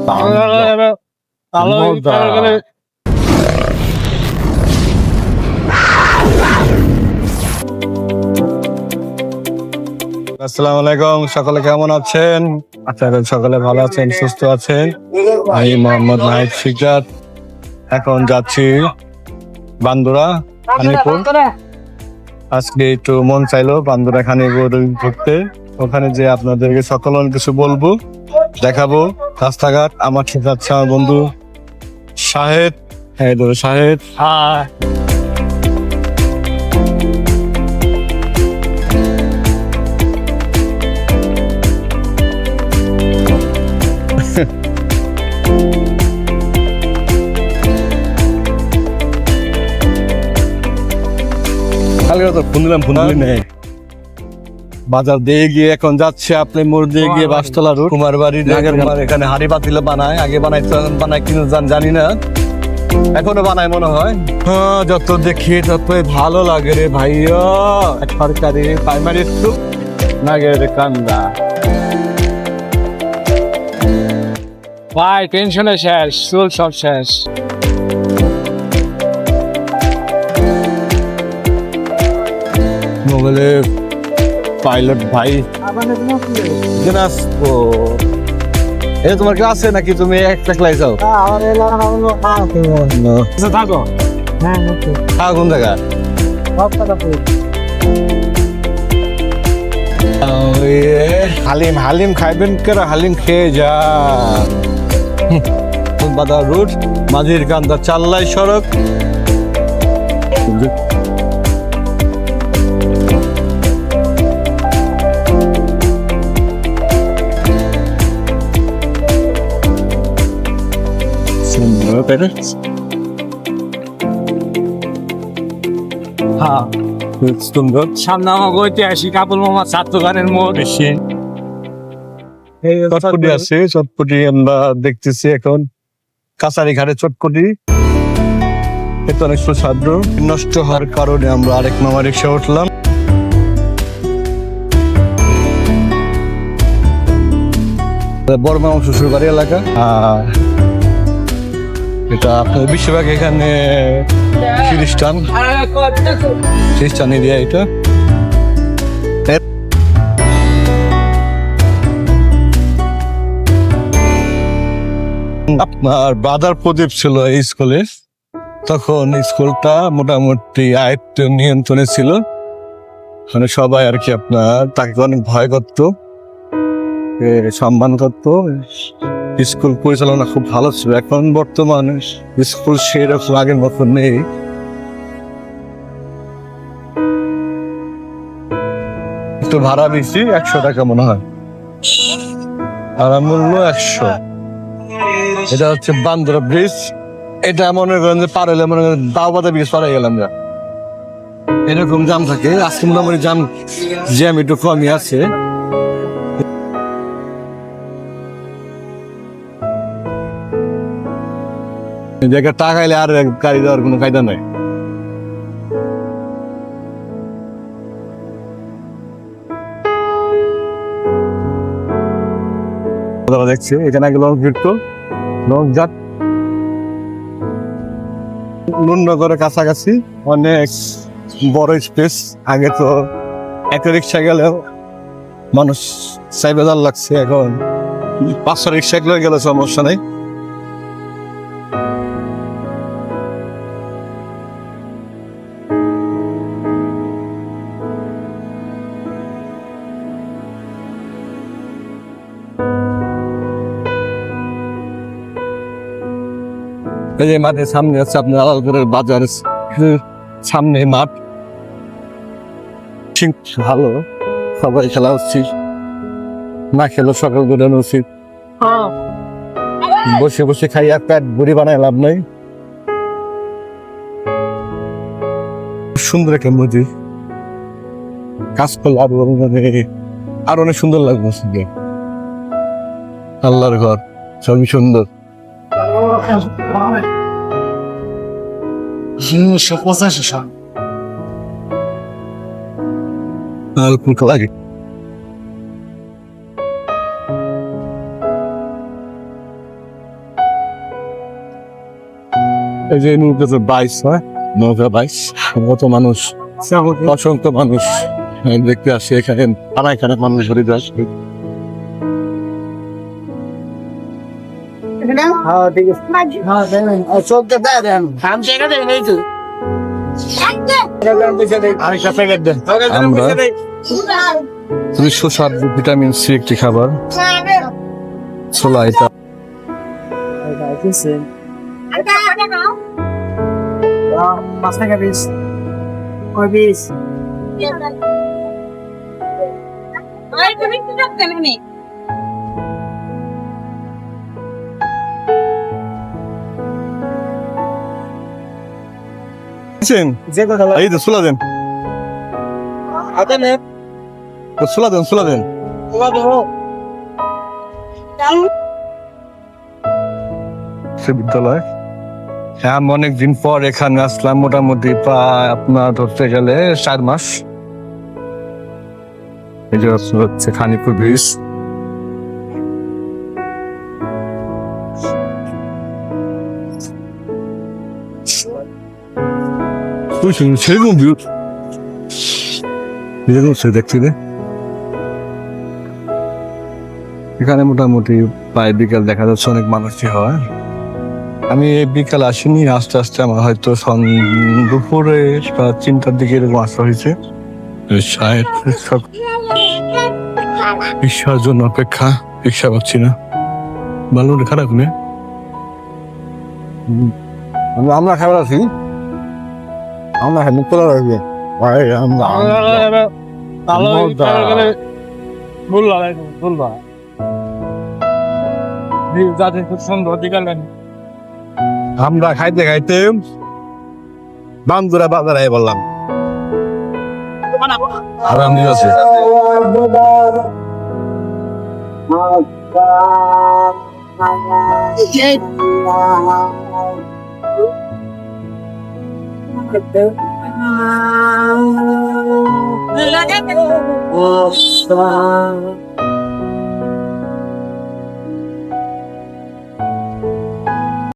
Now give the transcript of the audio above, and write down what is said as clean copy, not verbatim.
আসসালামু আলাইকুম, সকলে কেমন আছেন? আপনারা সকলে ভালো আছেন, সুস্থ আছেন? আমি মোহাম্মদ নাহিদ শিকদার। এখন যাচ্ছি বান্দুরা খানিপুর। আজকে একটু মন চাইলো বান্দুরা খানিপুর ঘুরতে। ওখানে যে আপনাদেরকে সকল কিছু বলবো, দেখাবো রাস্তাঘাট। আমার সাথে যাচ্ছে আমার বন্ধু শাহেদ। হ্যাঁ শাহেদ, কালকে তো ফোন দিলাম, ফোন দিলি নেই। বাজার দিয়ে গিয়ে এখন যাচ্ছে আপনি মোড় দিয়ে গিয়ে বাসতলা রোড কুমার বাড়ি। এখানে হাড়ি পাতিল বানায়, আগে বানাইতো, বানায় কিনা জানি না, এখনো বানায় মনে হয়। হ্যাঁ, যত দেখি তত ভালো লাগে রে ভাইয়া। সরকারি প্রাইমারি স্কুল নাগের কান্দা ভাই, টেনশনে শেষ, চুল সব শেষ। মোবাইলে পাইলট ভাই এটা তোমার ক্লাসে নাকি তুমি একটা ক্লাস যাও? থাকো কোন জায়গা? হালিম হালিম খাইবেন কেন? হালিম খেয়ে যা। বাজার রোড, মাঝির কান্দা, চাল্লাই সড়ক। সুন্দর। সামনে আমাকে ঐতিহাসিক আবুল মোহাম্মদ ছাত্রগানের মোড়। চটপটি আছে, চটপটি আমরা দেখতেছি এখন। কাছারি ঘাটে চটপটি এটা অনেক সুস্বাদু। নষ্ট হওয়ার কারণে আমরা আরেক মামা রিক্সা উঠলাম। বড় মামা শ্বশুর বাড়ি এলাকা। আর এটা আপনার বেশিরভাগ এখানে খ্রিস্টান এরিয়া। এটা আপনার ব্রাদার প্রদীপ ছিল এই স্কুলে, তখন স্কুলটা মোটামুটি আয়ত্ত নিয়ন্ত্রণে ছিল। মানে সবাই আর কি আপনার তাকে অনেক ভয় করতো, সম্মান করতো। স্কুল পরিচালনা খুব ভালো ছিল। এখন বর্তমানে স্কুল সেরকম আগের মতো নেই। একটু ভাড়া বেশি, 100 টাকা মনে হয়, ভাড়া মূল্য 100। এটা হচ্ছে বান্দরা ব্রিজ। এটা মনে করেন যে পার হলে মনে করেন দাওবাদা ব্রিজ পার হয়ে গেলাম। এরকম জাম থাকে। আজকে মোটামুটি জ্যাম একটু কমই আছে। জায়গা টাকাইলে আর গাড়ি দেওয়ার কোনো কায়দা নাই। দেখছি এখানে আগে লঞ্চ ভিড়তো, লঞ্চ যাত নুননগরের কাছাকাছি অনেক বড় স্পেস। আগে তো একটা রিক্সা গেলেও মানুষ 4,000 লাগছে, এখন 500 রিক্সা গেলে সমস্যা নেই। এই যে মাঠের সামনে আছে আপনার আলালপুরের বাজার, সামনে মাঠ। ঠিক ভালো, সবাই খেলা উচিত, না খেলো সকাল দৌড়ানো উচিত। বসে বসে খাইয়া পেট বুড়ি বানায় লাভ নাই। সুন্দর একটা মসজিদ, কাজ করলে আরো অনেক সুন্দর লাগবে। আল্লাহর ঘর সবই সুন্দর। লাগে এই যে নৌকাতে বাইশ হয়, নৌকা বাইশ, কত মানুষ, অসংখ্য মানুষ দেখতে আসে এখানে, তারা এখানে মানুষ ঘুরে যায়। আমরা 307 ভিটামিন সি একটি খাবার, ছোলা, এটা এই তো ছোলা দেন, ছোলা দেন। বিদ্যালয়, হ্যাঁ, আমি অনেকদিন পর এখানে আসলাম, মোটামুটি প্রায় আপনার ধরতে গেলে 4 মাস। এই যে হচ্ছে খানিপুর ব্রিজ। সেরকম ভিউ দেখছি রে। এখানে মোটামুটি প্রায় বিকেল দেখা যাচ্ছে অনেক মানুষই হয়। আমি এই বিকাল আসিনি, আস্তে আস্তে আমার হয়তো দুপুরে 3টার দিকে এরকম আসা হয়েছে। রিক্সার জন্য অপেক্ষা, রিক্সা পাচ্ছি না। ভালো খারাপ নেই, আমরা খাবার আছি, আমরা মুখ তোলা রাখবে। আমরা খাইতে খাইতে বান্দুরা বাজারে বললাম আরাম আছে। Oh,